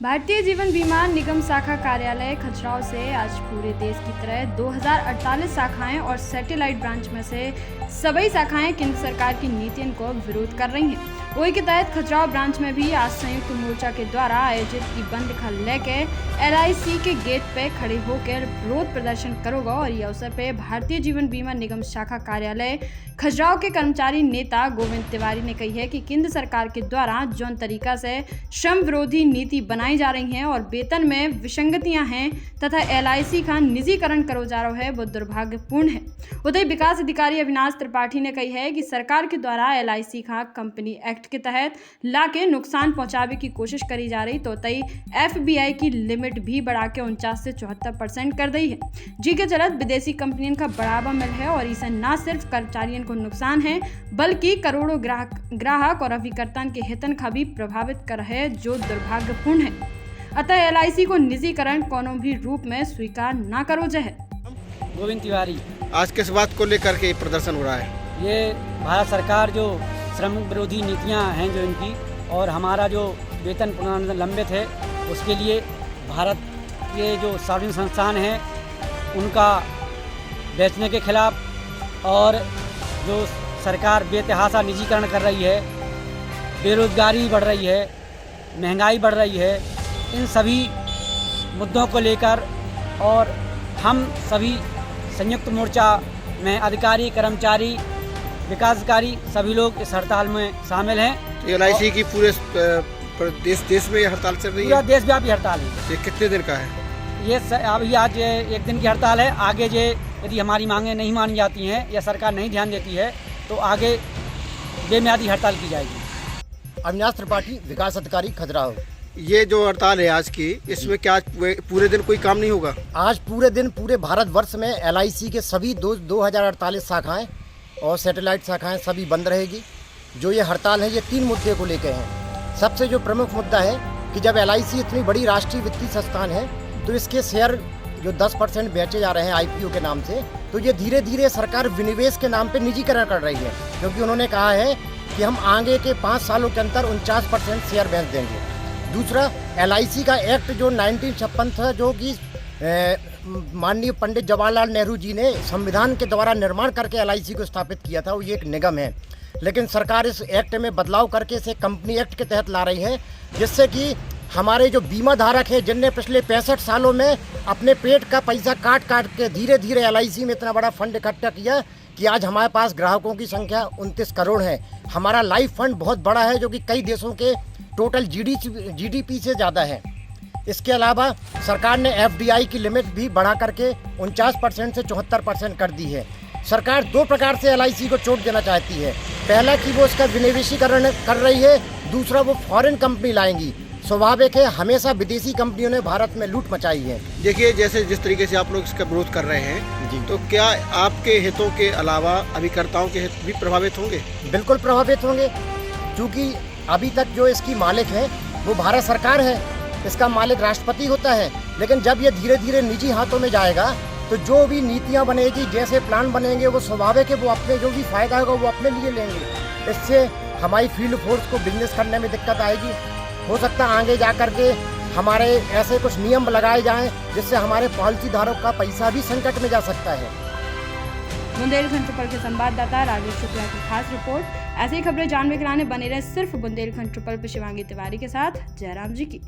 भारतीय जीवन बीमा निगम शाखा कार्यालय खजुराहो से आज पूरे देश की तरह 2048 शाखाएं और सैटेलाइट ब्रांच में से सभी शाखाएं केंद्र सरकार की नीतियों को विरोध कर रही हैं। वही के तहत खजुराहो ब्रांच में भी आज संयुक्त मोर्चा के द्वारा आयोजित की बंद खल लेके LIC के गेट पे खड़े होकर विरोध प्रदर्शन करोगा। और ये अवसर पे भारतीय जीवन बीमा निगम शाखा कार्यालय खजुराहो के कर्मचारी नेता गोविंद तिवारी ने कही है कि केंद्र सरकार के द्वारा जौन तरीका से श्रम विरोधी नीति बनाई जा रही है और वेतन में विसंगतियां हैं तथा LIC का निजीकरण करो जा रहा है वो दुर्भाग्यपूर्ण है। उधर विकास अधिकारी अविनाश त्रिपाठी ने कही है कि सरकार के द्वारा LIC का कंपनी एक्ट के तहत लाके नुकसान पहुंचाने की कोशिश करी जा रही तो तई FBI की लिमिट भी बढ़ा के 49 से 74% कर दी है, जी के चलत विदेशी कंपनियों का बढ़ावा मिल है और इसे न सिर्फ कर्मचारियों को नुकसान है बल्कि करोड़ों ग्राहक और अभिकर्ता के हितन का भी प्रभावित कर है जो दुर्भाग्यपूर्ण है। अतः LIC को निजीकरण कोनो भी रूप में स्वीकार न करो जाए। गोविंद तिवारी। आज किस बात को लेकर के प्रदर्शन हो रहा है? ये भारत सरकार जो श्रम विरोधी नीतियां हैं जो इनकी और हमारा जो वेतन पुनर्निर्धारण लंबित है उसके लिए भारत के जो सार्वजनिक संस्थान हैं उनका बेचने के खिलाफ और जो सरकार बेतहाशा निजीकरण कर रही है, बेरोजगारी बढ़ रही है, महंगाई बढ़ रही है, इन सभी मुद्दों को लेकर और हम सभी संयुक्त मोर्चा में अधिकारी, कर्मचारी, विकास अधिकारी सभी लोग इस हड़ताल में शामिल हैं। LIC की पूरे देश में हड़ताल चल रही है? पूरा देशव्यापी हड़ताल है। ये कितने दिन का है? ये अभी आज एक दिन की हड़ताल है। आगे यदि हमारी मांगें नहीं मानी जाती हैं या सरकार नहीं ध्यान देती है तो आगे बेमियादी हड़ताल की जाएगी। अविनाश त्रिपाठी, विकास अधिकारी खजुराहो। ये जो हड़ताल है आज की, इसमें क्या आज पूरे दिन कोई काम नहीं होगा? आज पूरे दिन पूरे भारतवर्ष में LIC के सभी 2048 शाखाएं और सैटेलाइट शाखाएं सभी बंद रहेगी। जो ये हड़ताल है ये 3 मुद्दे को लेकर है। सबसे जो प्रमुख मुद्दा है कि जब LIC इतनी बड़ी राष्ट्रीय वित्तीय संस्थान है तो इसके शेयर जो 10% बेचे जा रहे हैं IPO के नाम से, तो ये धीरे धीरे सरकार विनिवेश के नाम पे निजीकरण कर रही है, क्योंकि उन्होंने कहा है कि हम आगे के 5 सालों के अंदर 49% शेयर बेच देंगे। दूसरा, LIC का एक्ट जो 1956 था, जो कि माननीय पंडित जवाहरलाल नेहरू जी ने संविधान के द्वारा निर्माण करके LIC को स्थापित किया था, वो ये एक निगम है। लेकिन सरकार इस एक्ट में बदलाव करके इसे कंपनी एक्ट के तहत ला रही है, जिससे कि हमारे जो बीमा धारक हैं जिनने पिछले 65 सालों में अपने पेट का पैसा काट काट के धीरे धीरे LIC में इतना बड़ा फंड इकट्ठा किया कि आज हमारे पास ग्राहकों की संख्या 29 करोड़ है। हमारा लाइफ फंड बहुत बड़ा है जो कि कई देशों के टोटल GDP से ज़्यादा है। इसके अलावा सरकार ने FDI की लिमिट भी बढ़ा करके 49% से 74% कर दी है। सरकार 2 प्रकार से LIC को चोट देना चाहती है। पहला कि वो इसका विनिवेशीकरण कर रही है, दूसरा वो फॉरेन कंपनी लाएंगी। स्वाभाविक है, हमेशा विदेशी कंपनियों ने भारत में लूट मचाई है। देखिए, जैसे जिस तरीके से आप लोग इसका विरोध कर रहे हैं जी, तो क्या आपके हितों के अलावा अभिकर्ताओं के हित भी प्रभावित होंगे? बिल्कुल प्रभावित होंगे, क्योंकि अभी तक जो इसकी मालिक है वो भारत सरकार है, इसका मालिक राष्ट्रपति होता है। लेकिन जब ये धीरे धीरे निजी हाथों में जाएगा तो जो भी नीतियाँ बनेगी, जैसे प्लान बनेंगे, वो स्वाभाविक है वो अपने जो भी फायदा होगा वो अपने लिए लेंगे। इससे हमारी फील्ड फोर्स को बिजनेस करने में दिक्कत आएगी। हो सकता है आगे जा कर के हमारे ऐसे कुछ नियम लगाए जाएं जिससे हमारे पॉलिसी धारक का पैसा भी संकट में जा सकता है। बुंदेलखंड ट्रिपल के संवाददाता राजेश शुक्ला की खास रिपोर्ट। ऐसी ही खबरें जानने के लिए बने रहे सिर्फ बुंदेलखंड ट्रिपल पे शिवांगी तिवारी के साथ जयराम जी की।